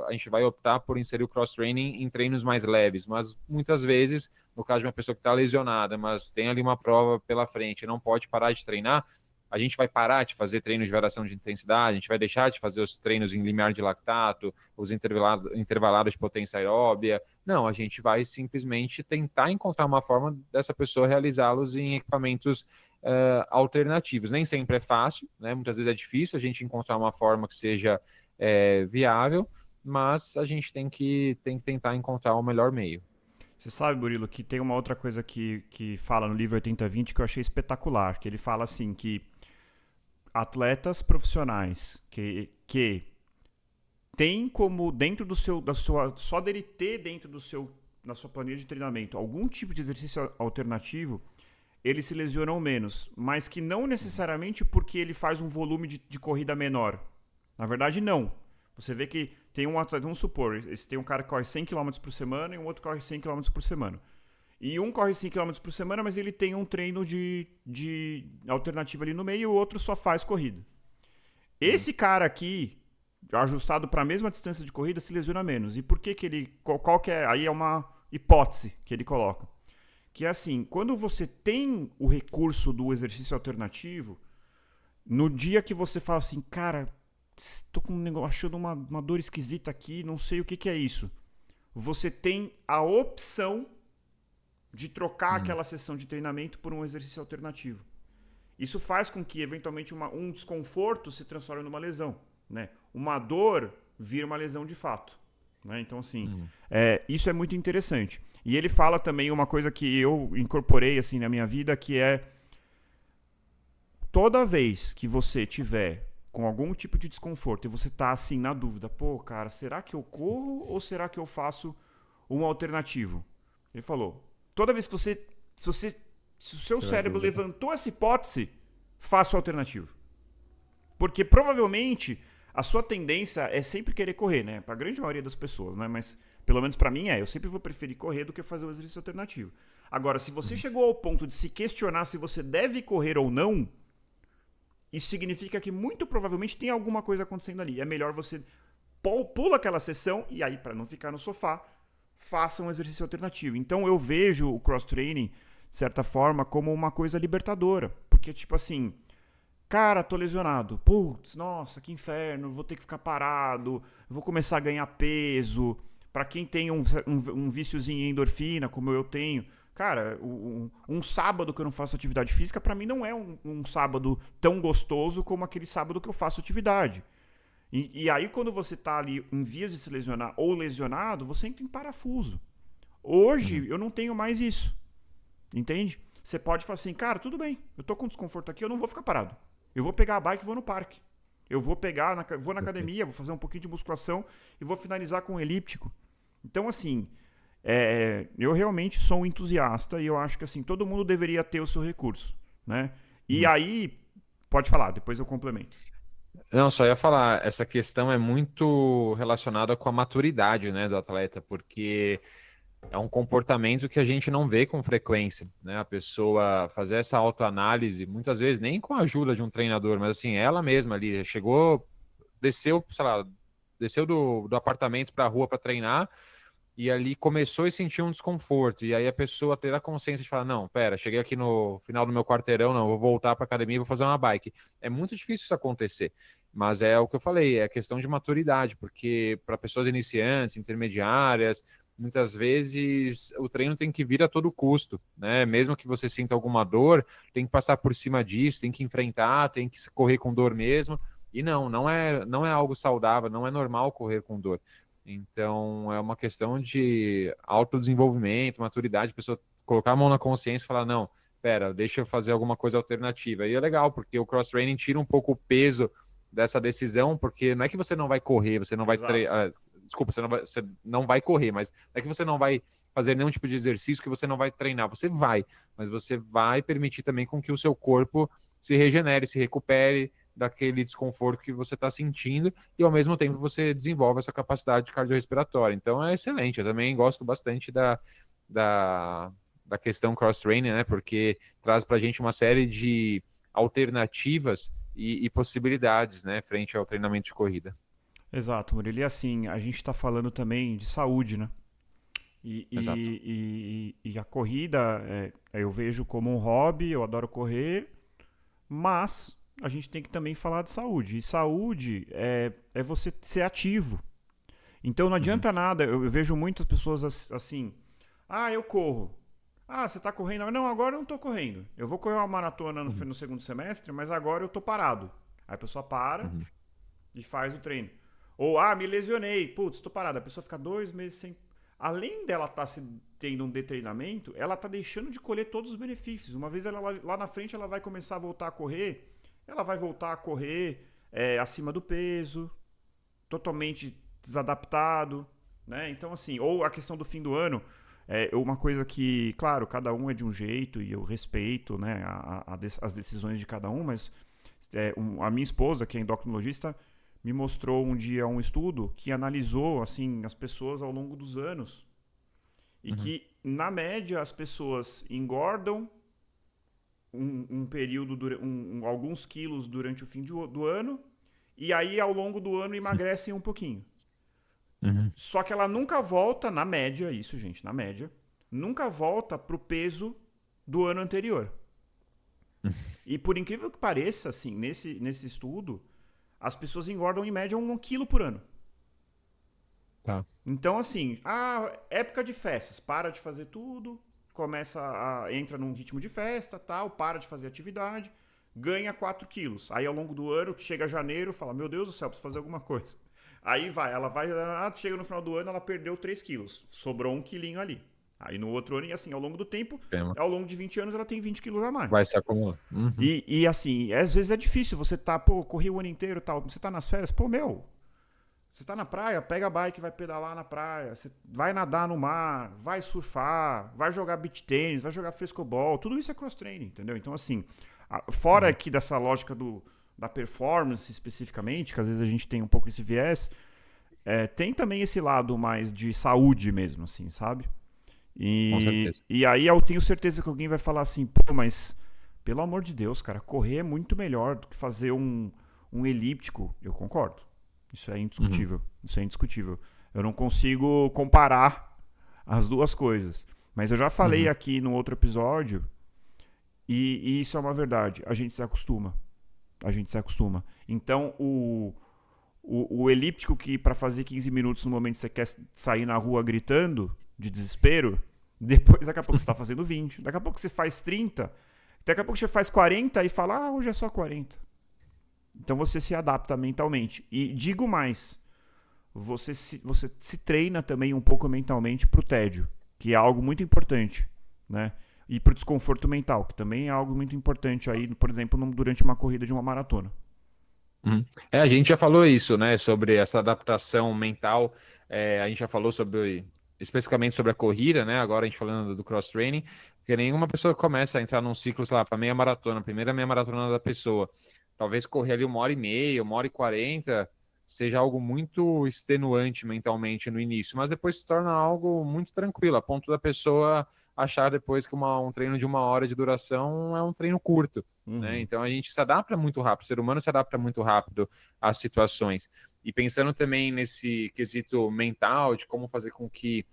a gente vai optar por inserir o cross-training em treinos mais leves, mas muitas vezes, no caso de uma pessoa que está lesionada, mas tem ali uma prova pela frente, não pode parar de treinar, a gente vai parar de fazer treinos de variação de intensidade, a gente vai deixar de fazer os treinos em limiar de lactato, os intervalados de potência aeróbia. Não, a gente vai simplesmente tentar encontrar uma forma dessa pessoa realizá-los em equipamentos alternativos. Nem sempre é fácil, né? Muitas vezes é difícil a gente encontrar uma forma que seja viável, mas a gente tem que tentar encontrar o melhor meio. Você sabe, Murilo, que tem uma outra coisa que fala no livro 80-20 que eu achei espetacular, que ele fala assim que atletas profissionais que tem como dentro do seu, só dele ter dentro na sua planilha de treinamento algum tipo de exercício alternativo, eles se lesionam menos, mas que não necessariamente porque ele faz um volume de corrida menor. Na verdade, não. Você vê que tem um atleta, vamos supor, tem um cara que corre 100 km por semana e um outro corre 100 km por semana. E um corre 100 km por semana, mas ele tem um treino de alternativa ali no meio e o outro só faz corrida. Esse cara aqui, ajustado para a mesma distância de corrida, se lesiona menos. E por que ele... Qual que é? Aí é uma hipótese que ele coloca. Que é assim, quando você tem o recurso do exercício alternativo, no dia que você fala assim, cara, tô com um negócio, achando uma dor esquisita aqui, não sei o que é isso. Você tem a opção de trocar aquela sessão de treinamento por um exercício alternativo. Isso faz com que, eventualmente, um desconforto se transforme numa lesão, né? Uma dor vira uma lesão de fato, né? Então, assim, isso é muito interessante. E ele fala também uma coisa que eu incorporei assim, na minha vida, que é toda vez que você tiver com algum tipo de desconforto e você tá assim na dúvida, pô, cara, será que eu corro ou será que eu faço um alternativo? Ele falou, toda vez que se o seu cérebro levantou essa hipótese, faça o alternativo. Porque provavelmente a sua tendência é sempre querer correr, né? Para a grande maioria das pessoas, né? Mas pelo menos para mim eu sempre vou preferir correr do que fazer o exercício alternativo. Agora, se você chegou ao ponto de se questionar se você deve correr ou não, isso significa que muito provavelmente tem alguma coisa acontecendo ali. É melhor você pula aquela sessão e aí, para não ficar no sofá, faça um exercício alternativo. Então eu vejo o cross-training, de certa forma, como uma coisa libertadora. Porque, tipo assim, cara, tô lesionado. Putz, nossa, que inferno, vou ter que ficar parado, vou começar a ganhar peso. Pra quem tem um viciozinho em endorfina, como eu tenho, cara, um sábado que eu não faço atividade física, pra mim não é um sábado tão gostoso como aquele sábado que eu faço atividade. E aí, quando você tá ali em vias de se lesionar ou lesionado, você entra em parafuso. Hoje, eu não tenho mais isso. Entende? Você pode falar assim, cara, tudo bem, eu tô com desconforto aqui, eu não vou ficar parado. Eu vou pegar a bike e vou no parque. Eu vou vou na academia, vou fazer um pouquinho de musculação e vou finalizar com um elíptico. Então, assim, eu realmente sou um entusiasta e eu acho que assim, todo mundo deveria ter o seu recurso, né? E aí, pode falar, depois eu complemento. Não, só ia falar, essa questão é muito relacionada com a maturidade, né, do atleta, porque é um comportamento que a gente não vê com frequência, né? A pessoa fazer essa autoanálise, muitas vezes nem com a ajuda de um treinador, mas assim, ela mesma ali chegou, desceu, sei lá, desceu do apartamento para a rua para treinar e ali começou a sentir um desconforto. E aí a pessoa ter a consciência de falar: não, pera, cheguei aqui no final do meu quarteirão, não, vou voltar para academia e vou fazer uma bike. É muito difícil isso acontecer. Mas é o que eu falei, é questão de maturidade, porque para pessoas iniciantes, intermediárias, muitas vezes o treino tem que vir a todo custo, né? Mesmo que você sinta alguma dor, tem que passar por cima disso, tem que enfrentar, tem que correr com dor mesmo. E não é algo saudável, não é normal correr com dor. Então, é uma questão de autodesenvolvimento, maturidade, a pessoa colocar a mão na consciência e falar: não, pera, deixa eu fazer alguma coisa alternativa. E é legal, porque o cross-training tira um pouco o peso dessa decisão, porque não é que você não vai correr, você não vai Exato. desculpa, você não vai correr, mas não é que você não vai fazer nenhum tipo de exercício que você não vai treinar, você vai, mas você vai permitir também com que o seu corpo se regenere, se recupere daquele desconforto que você está sentindo e ao mesmo tempo você desenvolve essa capacidade cardiorrespiratória. Então é excelente, eu também gosto bastante da, da questão cross-training, né? Porque traz para a gente uma série de alternativas e possibilidades, né? Frente ao treinamento de corrida. Exato, Murilo. E assim, a gente está falando também de saúde, né? Exato. E a corrida eu vejo como um hobby, eu adoro correr, mas a gente tem que também falar de saúde. E saúde é você ser ativo. Então não Uhum. adianta nada, eu vejo muitas pessoas assim, eu corro. Ah, você tá correndo? Não, agora eu não tô correndo. Eu vou correr uma maratona Uhum. no segundo semestre, mas agora eu tô parado. Aí a pessoa para Uhum. e faz o treino. Ou, me lesionei. Putz, tô parado. A pessoa fica 2 meses sem. Além dela estar tendo um detreinamento, ela tá deixando de colher todos os benefícios. Uma vez ela lá na frente ela vai começar a voltar a correr, ela vai voltar a correr acima do peso, totalmente desadaptado, né? Então, assim, ou a questão do fim do ano, uma coisa que, claro, cada um é de um jeito e eu respeito, né, as decisões de cada um, mas a minha esposa, que é endocrinologista, me mostrou um dia um estudo que analisou, assim, as pessoas ao longo dos anos e Uhum. que, na média, as pessoas engordam um período, alguns quilos durante o fim do ano e aí, ao longo do ano, emagrecem um pouquinho. Uhum. Só que ela nunca volta, na média, isso, gente, na média, nunca volta pro peso do ano anterior. E por incrível que pareça, assim, nesse estudo, as pessoas engordam em média 1 quilo por ano. Tá. Então, assim, época de festas, para de fazer tudo, entra num ritmo de festa, tal, para de fazer atividade, ganha 4 quilos. Aí ao longo do ano, chega janeiro, fala: meu Deus do céu, preciso fazer alguma coisa. Aí ela vai, chega no final do ano, ela perdeu 3 quilos, sobrou 1 quilinho ali. Aí no outro ano, e assim, ao longo do tempo, Tema. ao longo de 20 anos, ela tem 20 quilos a Vai mais. se acumular. Uhum. E assim, às vezes é difícil, você corri o ano inteiro tal, você tá nas férias, você tá na praia, pega a bike e vai pedalar na praia, você vai nadar no mar, vai surfar, vai jogar beach tênis, vai jogar frescobol, tudo isso é cross-training, entendeu? Então, assim, fora Uhum. aqui dessa lógica da performance especificamente, que às vezes a gente tem um pouco esse viés, tem também esse lado mais de saúde mesmo, assim, sabe? Com E, certeza. e aí eu tenho certeza que alguém vai falar assim, pô, mas pelo amor de Deus, cara, correr é muito melhor do que fazer um elíptico. Eu concordo. Isso é Uhum. indiscutível. Isso é indiscutível. Eu não consigo comparar. as duas coisas. Mas eu já falei aqui no outro episódio, e isso é uma verdade, a gente se acostuma. A gente se acostuma. Então, o elíptico que para fazer 15 minutos no momento que você quer sair na rua gritando, de desespero, depois daqui a pouco você está fazendo 20, daqui a pouco você faz 30, daqui a pouco você faz 40 e fala, hoje é só 40. Então você se adapta mentalmente. E digo mais, você se treina também um pouco mentalmente pro tédio, que é algo muito importante, né? E pro desconforto mental, que também é algo muito importante aí, por exemplo, durante uma corrida de uma maratona. A gente já falou isso, né, sobre essa adaptação mental. A gente já falou especificamente sobre a corrida, né? Agora a gente falando do cross-training, porque nenhuma pessoa começa a entrar num ciclo, sei lá, para meia maratona, a primeira meia maratona da pessoa. Talvez correr ali 1h30, 1h40, seja algo muito extenuante mentalmente no início, mas depois se torna algo muito tranquilo, a ponto da pessoa achar depois que um treino de 1 hora de duração é um treino curto, né? Então a gente se adapta muito rápido, o ser humano se adapta muito rápido às situações. E pensando também nesse quesito mental, de como fazer com que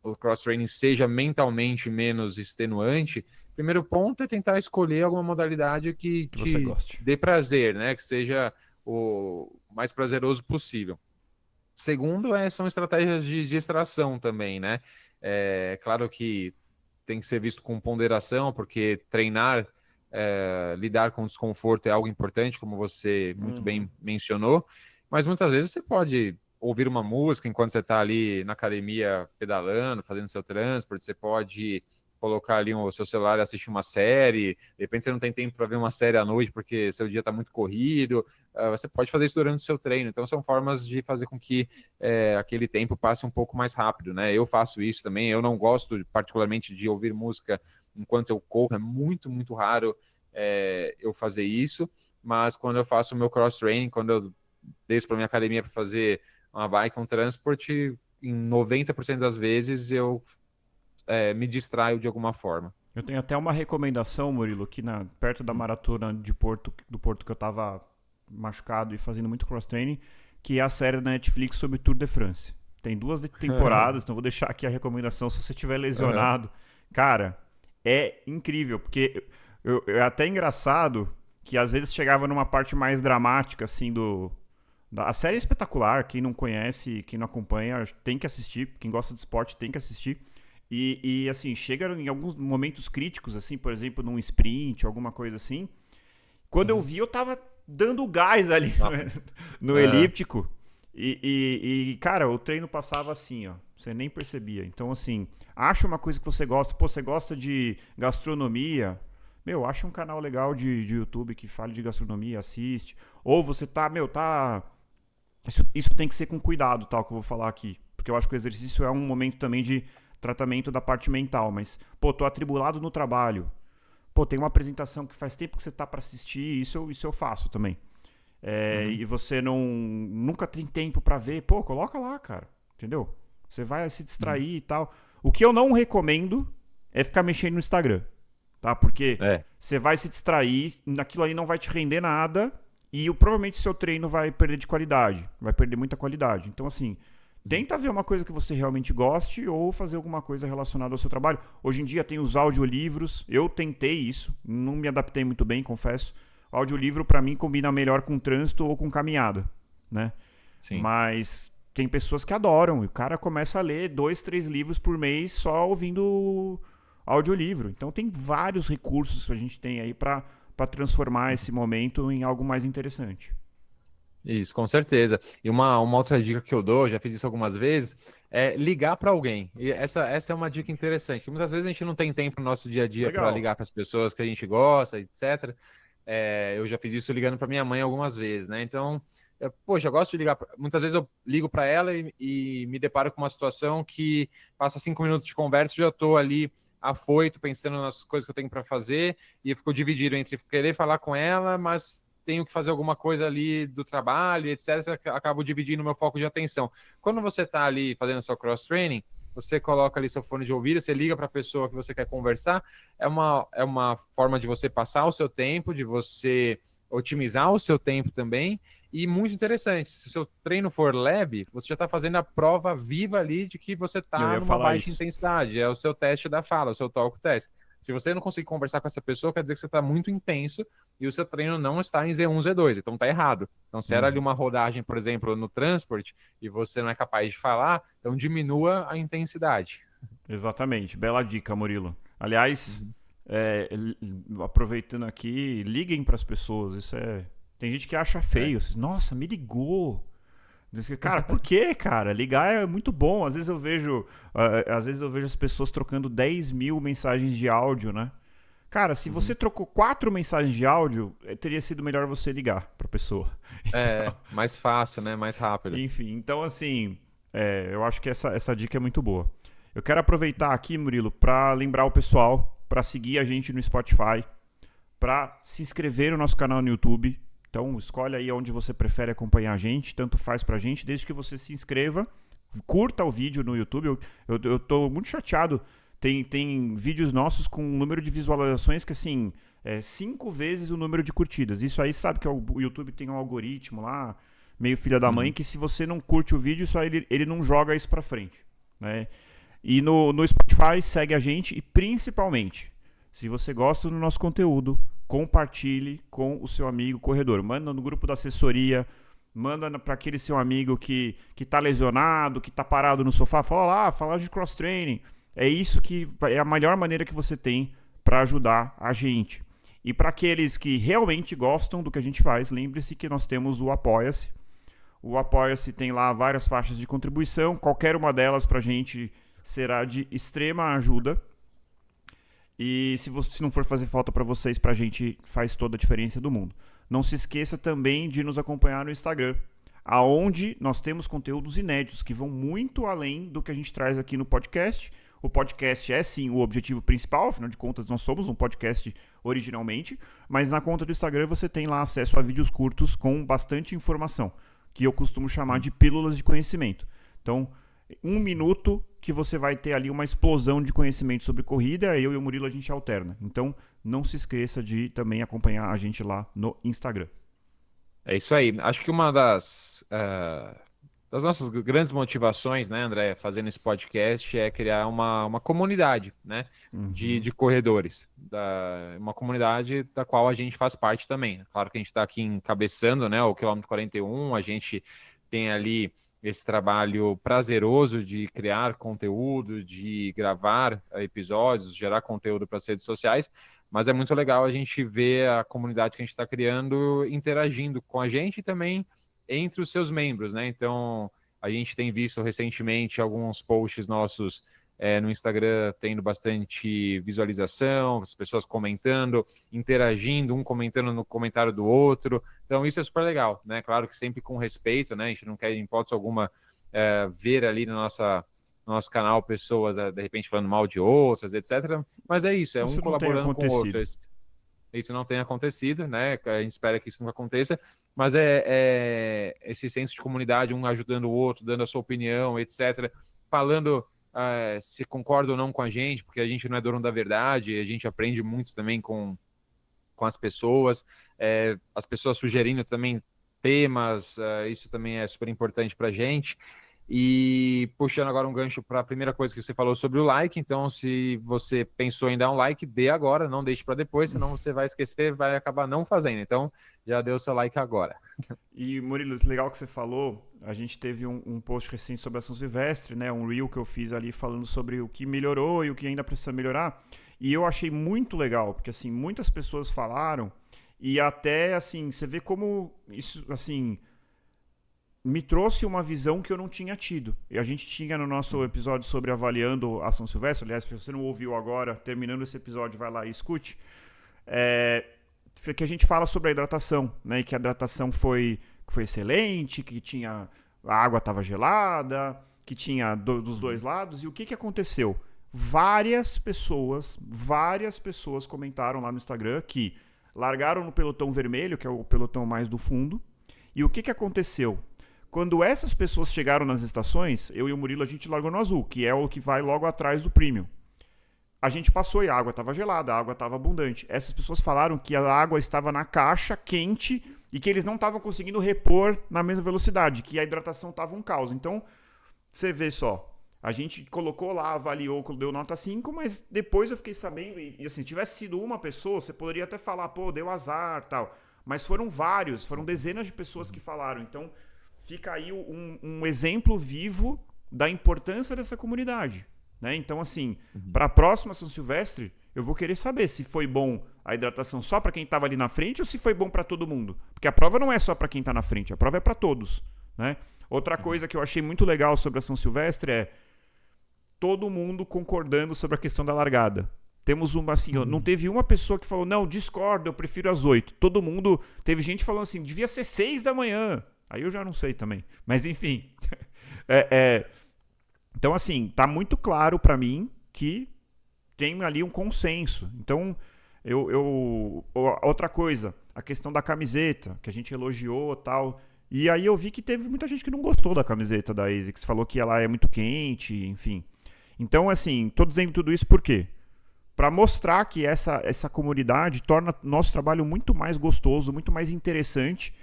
o cross-training seja mentalmente menos extenuante, primeiro ponto é tentar escolher alguma modalidade que você te goste. dê prazer, né? Que seja o mais prazeroso possível. Segundo, são estratégias de distração também, né? Claro que tem que ser visto com ponderação, porque treinar, lidar com desconforto é algo importante, como você muito bem mencionou, mas muitas vezes você pode ouvir uma música enquanto você está ali na academia pedalando, fazendo seu transporte, você pode colocar ali o seu celular e assistir uma série, de repente você não tem tempo para ver uma série à noite porque seu dia está muito corrido, você pode fazer isso durante o seu treino, então são formas de fazer com que aquele tempo passe um pouco mais rápido, né? Eu faço isso também, eu não gosto particularmente de ouvir música enquanto eu corro, é muito, muito raro eu fazer isso, mas quando eu faço o meu cross-training, quando eu desço para minha academia para fazer uma bike, um transporte, em 90% das vezes eu me distraio de alguma forma. Eu tenho até uma recomendação, Murilo, que perto da maratona do Porto que eu tava machucado e fazendo muito cross-training, que é a série da Netflix sobre Tour de France. Tem 2 temporadas, então vou deixar aqui a recomendação se você estiver lesionado. Cara, é incrível, porque é até engraçado que às vezes chegava numa parte mais dramática, assim, a série é espetacular, quem não conhece, quem não acompanha, tem que assistir, quem gosta de esporte tem que assistir. E assim, chega em alguns momentos críticos, assim, por exemplo, num sprint, alguma coisa assim. Quando eu vi, eu tava dando gás ali no elíptico. Cara, o treino passava assim, ó. Você nem percebia. Então, assim, acha uma coisa que você gosta. Pô, você gosta de gastronomia? Meu, acha um canal legal de YouTube que fale de gastronomia, assiste. Ou você tá. Isso tem que ser com cuidado, tal, que eu vou falar aqui. Porque eu acho que o exercício é um momento também de tratamento da parte mental, mas, pô, tô atribulado no trabalho. Pô, tem uma apresentação que faz tempo que você tá para assistir, isso eu faço também. E você nunca tem tempo para ver, pô, coloca lá, cara, entendeu? Você vai se distrair e tal. O que eu não recomendo é ficar mexendo no Instagram, tá? Porque você vai se distrair, aquilo ali não vai te render nada e provavelmente seu treino vai perder de qualidade, vai perder muita qualidade. Então, assim, tenta ver uma coisa que você realmente goste ou fazer alguma coisa relacionada ao seu trabalho. Hoje em dia tem os audiolivros. Eu tentei isso, não me adaptei muito bem, confesso. O audiolivro para mim combina melhor com trânsito ou com caminhada, né? Sim. Mas tem pessoas que adoram. E o cara começa a ler 2, 3 livros por mês só ouvindo audiolivro. Então tem vários recursos que a gente tem aí para transformar esse momento em algo mais interessante. Isso, com certeza. E uma outra dica que eu dou, já fiz isso algumas vezes, é ligar para alguém. E essa é uma dica interessante, que muitas vezes a gente não tem tempo no nosso dia a dia para ligar para as pessoas que a gente gosta, etc. Eu já fiz isso ligando para minha mãe algumas vezes, né? Então, poxa, eu gosto de ligar. Muitas vezes eu ligo para ela e me deparo com uma situação que passa 5 minutos de conversa e já estou ali afoito, pensando nas coisas que eu tenho para fazer, e eu fico dividido entre querer falar com ela, mas tenho que fazer alguma coisa ali do trabalho, etc., acabo dividindo meu foco de atenção. Quando você está ali fazendo seu cross-training, você coloca ali seu fone de ouvido, você liga para a pessoa que você quer conversar, é uma forma de você passar o seu tempo, de você otimizar o seu tempo também, E muito interessante, se o seu treino for leve, você já está fazendo a prova viva ali de que você Eu está ia numa falar baixa isso. intensidade. É o seu teste da fala, o seu talk test. Se você não conseguir conversar com essa pessoa, quer dizer que você está muito intenso e o seu treino não está em Z1, Z2, então está errado. Então, se era ali uma rodagem, por exemplo, no transport, e você não é capaz de falar, então diminua a intensidade. Exatamente. Bela dica, Murilo. Aliás, aproveitando aqui, liguem para as pessoas. Isso é. Tem gente que acha feio. Nossa, me ligou. Cara, por quê, cara? Ligar é muito bom. Às vezes eu vejo as pessoas trocando 10 mil mensagens de áudio, né? Cara, se você trocou 4 mensagens de áudio, teria sido melhor você ligar pra pessoa. Mais fácil, né? Mais rápido. Enfim, então assim, eu acho que essa dica é muito boa. Eu quero aproveitar aqui, Murilo, para lembrar o pessoal para seguir a gente no Spotify, para se inscrever no nosso canal no YouTube. Então, escolhe aí onde você prefere acompanhar a gente, tanto faz pra gente, desde que você se inscreva, curta o vídeo no YouTube. Eu tô muito chateado. Tem vídeos nossos com um número de visualizações que, assim, 5 vezes o número de curtidas. Isso aí sabe que o YouTube tem um algoritmo lá, meio filha da mãe, que se você não curte o vídeo, só ele não joga isso pra frente, né? E no Spotify, segue a gente e, principalmente, se você gosta do nosso conteúdo, compartilhe com o seu amigo corredor. Manda no grupo da assessoria, manda para aquele seu amigo que tá lesionado, que tá parado no sofá, fala de cross-training. É isso que é a melhor maneira que você tem para ajudar a gente. E para aqueles que realmente gostam do que a gente faz, lembre-se que nós temos o Apoia-se. O Apoia-se tem lá várias faixas de contribuição, qualquer uma delas pra gente será de extrema ajuda. E se não for fazer falta para vocês, pra gente faz toda a diferença do mundo. Não se esqueça também de nos acompanhar no Instagram, aonde nós temos conteúdos inéditos que vão muito além do que a gente traz aqui no podcast. O podcast é sim o objetivo principal, afinal de contas nós somos um podcast originalmente, mas na conta do Instagram você tem lá acesso a vídeos curtos com bastante informação, que eu costumo chamar de pílulas de conhecimento. Então, 1 minuto que você vai ter ali uma explosão de conhecimento sobre corrida, eu e o Murilo a gente alterna. Então, não se esqueça de também acompanhar a gente lá no Instagram. É isso aí. Acho que uma das nossas grandes motivações, né, André, fazendo esse podcast é criar uma comunidade, né, de corredores. Uma comunidade da qual a gente faz parte também. Claro que a gente está aqui encabeçando, né, o quilômetro 41, a gente tem ali esse trabalho prazeroso de criar conteúdo, de gravar episódios, gerar conteúdo para as redes sociais, mas é muito legal a gente ver a comunidade que a gente está criando interagindo com a gente e também entre os seus membros, né? Então, a gente tem visto recentemente alguns posts nossos no Instagram tendo bastante visualização, as pessoas comentando, interagindo, um comentando no comentário do outro. Então, isso é super legal, né? Claro que sempre com respeito, né? A gente não quer, em hipótese alguma, ver ali no nosso canal pessoas, de repente, falando mal de outras, etc. Mas é isso, Isso um colaborando com o outro. Isso não tem acontecido, né? A gente espera que isso não aconteça, mas é esse senso de comunidade, um ajudando o outro, dando a sua opinião, etc. Falando se concorda ou não com a gente, porque a gente não é dono da verdade, a gente aprende muito também com as pessoas sugerindo também temas, isso também é super importante para a gente. E puxando agora um gancho para a primeira coisa que você falou sobre o like, então se você pensou em dar um like, dê agora, não deixe para depois, senão você vai esquecer, vai acabar não fazendo. Então já dê o seu like agora. E Murilo, legal que você falou, a gente teve um post recente sobre a São Silvestre, né, um reel que eu fiz ali falando sobre o que melhorou e o que ainda precisa melhorar, e eu achei muito legal, porque assim, muitas pessoas falaram, e até assim, você vê como isso, assim, me trouxe uma visão que eu não tinha tido. E a gente tinha no nosso episódio sobre avaliando a São Silvestre, aliás, se você não ouviu agora, terminando esse episódio, vai lá e escute, que a gente fala sobre a hidratação, né? E que a hidratação foi excelente, que a água estava gelada, que tinha dos dois lados. E o que aconteceu? Várias pessoas comentaram lá no Instagram que largaram no pelotão vermelho, que é o pelotão mais do fundo. E o que aconteceu? Quando essas pessoas chegaram nas estações, eu e o Murilo, a gente largou no azul, que é o que vai logo atrás do premium. A gente passou e a água estava gelada, a água estava abundante. Essas pessoas falaram que a água estava na caixa, quente, e que eles não estavam conseguindo repor na mesma velocidade, que a hidratação estava um caos. Então, você vê só, a gente colocou lá, avaliou, deu nota 5, mas depois eu fiquei sabendo, e assim, se tivesse sido uma pessoa, você poderia até falar, pô, deu azar, tal. Mas foram vários, foram dezenas de pessoas que falaram. Então, fica aí um exemplo vivo da importância dessa comunidade, né? Então, assim, para a próxima São Silvestre, eu vou querer saber se foi bom a hidratação só para quem estava ali na frente ou se foi bom para todo mundo. Porque a prova não é só para quem está na frente, a prova é para todos, né? Outra coisa que eu achei muito legal sobre a São Silvestre é todo mundo concordando sobre a questão da largada. Temos uma assim, não teve uma pessoa que falou, não, discordo, eu prefiro às 8. Todo mundo, teve gente falando assim, devia ser 6 da manhã. Aí eu já não sei também. Mas enfim. Então assim, tá muito claro para mim que tem ali um consenso. Então, outra coisa, a questão da camiseta, que a gente elogiou e tal. E aí eu vi que teve muita gente que não gostou da camiseta da ASICS, falou que ela é muito quente, enfim. Então, assim, tô dizendo tudo isso por quê? Para mostrar que essa comunidade torna nosso trabalho muito mais gostoso, muito mais interessante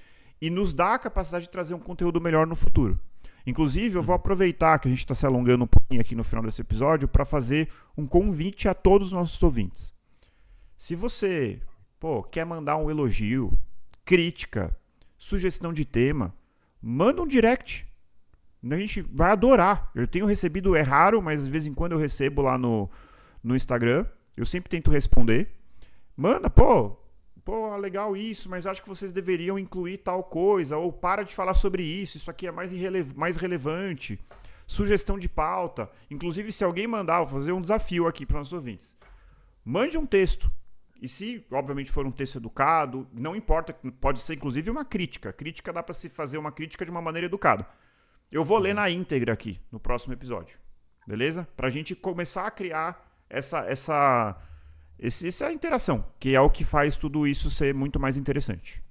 e nos dá a capacidade de trazer um conteúdo melhor no futuro. Inclusive, eu vou aproveitar que a gente está se alongando um pouquinho aqui no final desse episódio para fazer um convite a todos os nossos ouvintes. Se você quer mandar um elogio, crítica, sugestão de tema, manda um direct. A gente vai adorar. Eu tenho recebido, é raro, mas de vez em quando eu recebo lá no Instagram. Eu sempre tento responder. Manda, legal isso, mas acho que vocês deveriam incluir tal coisa, ou para de falar sobre isso aqui é mais relevante. Sugestão de pauta. Inclusive, se alguém mandar, vou fazer um desafio aqui para os nossos ouvintes. Mande um texto. E se, obviamente, for um texto educado, não importa, pode ser, inclusive, uma crítica. Crítica dá para se fazer uma crítica de uma maneira educada. Eu vou ler na íntegra aqui, no próximo episódio. Beleza? Para a gente começar a criar essa interação, que é o que faz tudo isso ser muito mais interessante.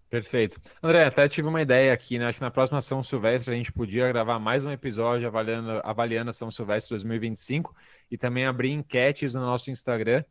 Perfeito. André, até tive uma ideia aqui, né? Acho que na próxima São Silvestre a gente podia gravar mais um episódio avaliando a São Silvestre 2025 e também abrir enquetes no nosso Instagram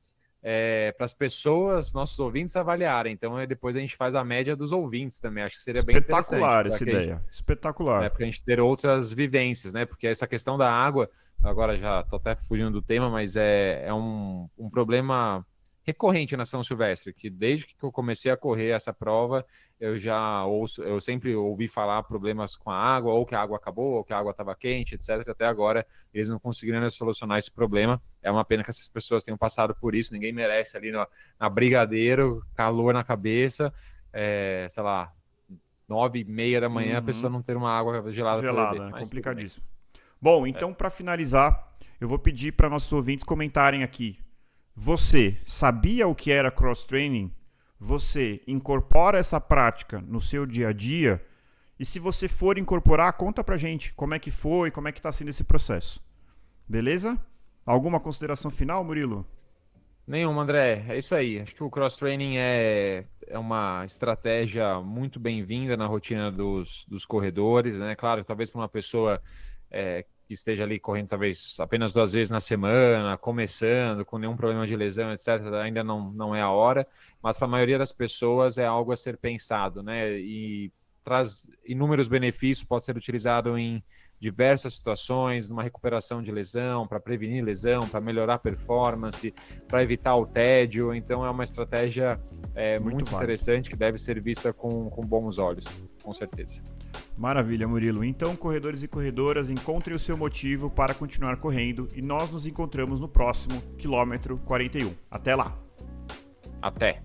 para as pessoas, nossos ouvintes, avaliarem. Então, depois a gente faz a média dos ouvintes também. Acho que seria bem interessante. Espetacular essa ideia. Espetacular. Para a gente ter outras vivências, né? Porque essa questão da água, agora já estou até fugindo do tema, mas é um problema recorrente na São Silvestre, que desde que eu comecei a correr essa prova, eu sempre ouvi falar problemas com a água, ou que a água acabou, ou que a água estava quente, etc. Até agora, eles não conseguiram solucionar esse problema. É uma pena que essas pessoas tenham passado por isso, ninguém merece ali na Brigadeiro, calor na cabeça, sei lá, 9h30 da manhã, a pessoa não ter uma água gelada para beber. Né? Complicadíssimo. Bom, então para finalizar, eu vou pedir para nossos ouvintes comentarem aqui. Você sabia o que era cross-training? Você incorpora essa prática no seu dia a dia? E se você for incorporar, conta pra gente como é que foi, como é que tá sendo esse processo. Beleza? Alguma consideração final, Murilo? Nenhuma, André. É isso aí. Acho que o cross-training é uma estratégia muito bem-vinda na rotina dos corredores, né? Claro, talvez para uma pessoa que esteja ali correndo talvez apenas 2 vezes na semana, começando, com nenhum problema de lesão, etc., ainda não é a hora, mas para a maioria das pessoas é algo a ser pensado, né? E traz inúmeros benefícios, pode ser utilizado em diversas situações, numa recuperação de lesão, para prevenir lesão, para melhorar a performance, para evitar o tédio. Então é uma estratégia muito interessante que deve ser vista com bons olhos, com certeza. Maravilha, Murilo. Então, corredores e corredoras, encontrem o seu motivo para continuar correndo e nós nos encontramos no próximo quilômetro 41. Até lá! Até!